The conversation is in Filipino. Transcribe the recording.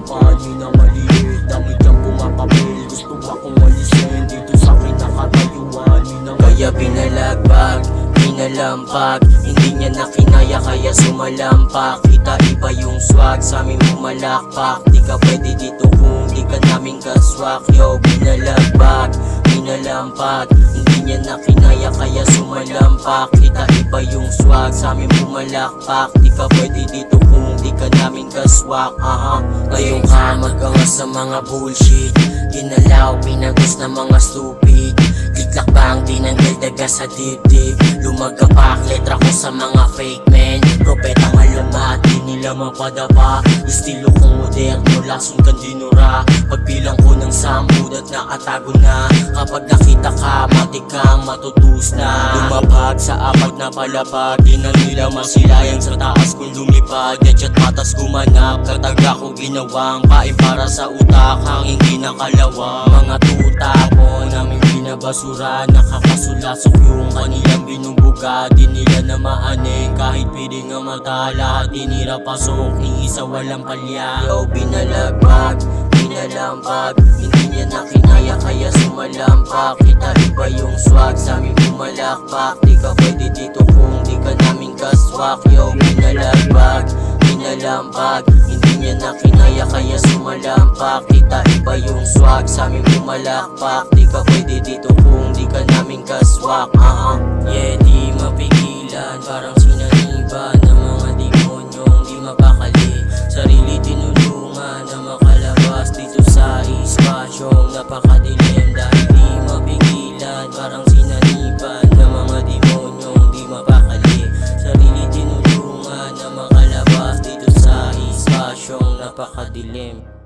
pani na maliit, damit ang pumapapil. Gusto akong alisin dito sa kinakatayuan. Kaya pinalagbag, pinalampag, hindi niya na kinaya kaya sumalampak. Kita iba yung swag, sa amin pumalakpak. Di ka pwede dito kung di ka namin kaswak. Yo, pinalagbag, pinalampag, hindi niya na kinaya kaya sumalampak. Kita iba yung swag, sa amin pumalakpak. Di ka pwede dito kung di ka namin kaswak. Ngayon ka mag-angas sa mga bullshit, ginalaw, pinagos na mga stupid. Tiklak ba ang tinanggal daga sa dibdib? Lumagapak letra ko sa mga fake men. Propetang alamat, di nila mapadapa. Estilo kong moderno, lason kandinura. Pagbilang ko ng 10 at nakatago na. Kapag nakita ka, matik kang matutus na. Lumapag sa apag na palapag, di na nila masilayan sa taas kung lumipad. Yatsyat patas gumanap, kataga ko ginawang pain para sa utak, hanging di nakalawang. Mga tuta po namin binabasura, nakakasulasok yung kanilang binubuga. Di nila na maaning kahit pwede nga mata. Lahat tinira pasok, ni isa walang palya. Yo, pinalagbag, pinalampag, hindi niya na kinaya kaya sumalampak. Kita iba yung swag, sa amin pumalakpak. Di ka pwede dito kung di ka namin kaswak. Yo, pinalagbag, pinalampag, hindi niya na kinaya kaya sumalampak. Kita iba yung swag, sa amin pumalakpak. Di ka pwede dito kung di ka namin kaswak. Yeah, di mapigilan, parang sinaniba ng mga demonyong di mapakali. Sarili tinulungan na makalabas dito sa espasyong napakadilim. Dahil di mapigilan, parang sinaniban ng mga demonyong di mapakali. Sarili tinulungan na makalabas dito sa espasyong napakadilim.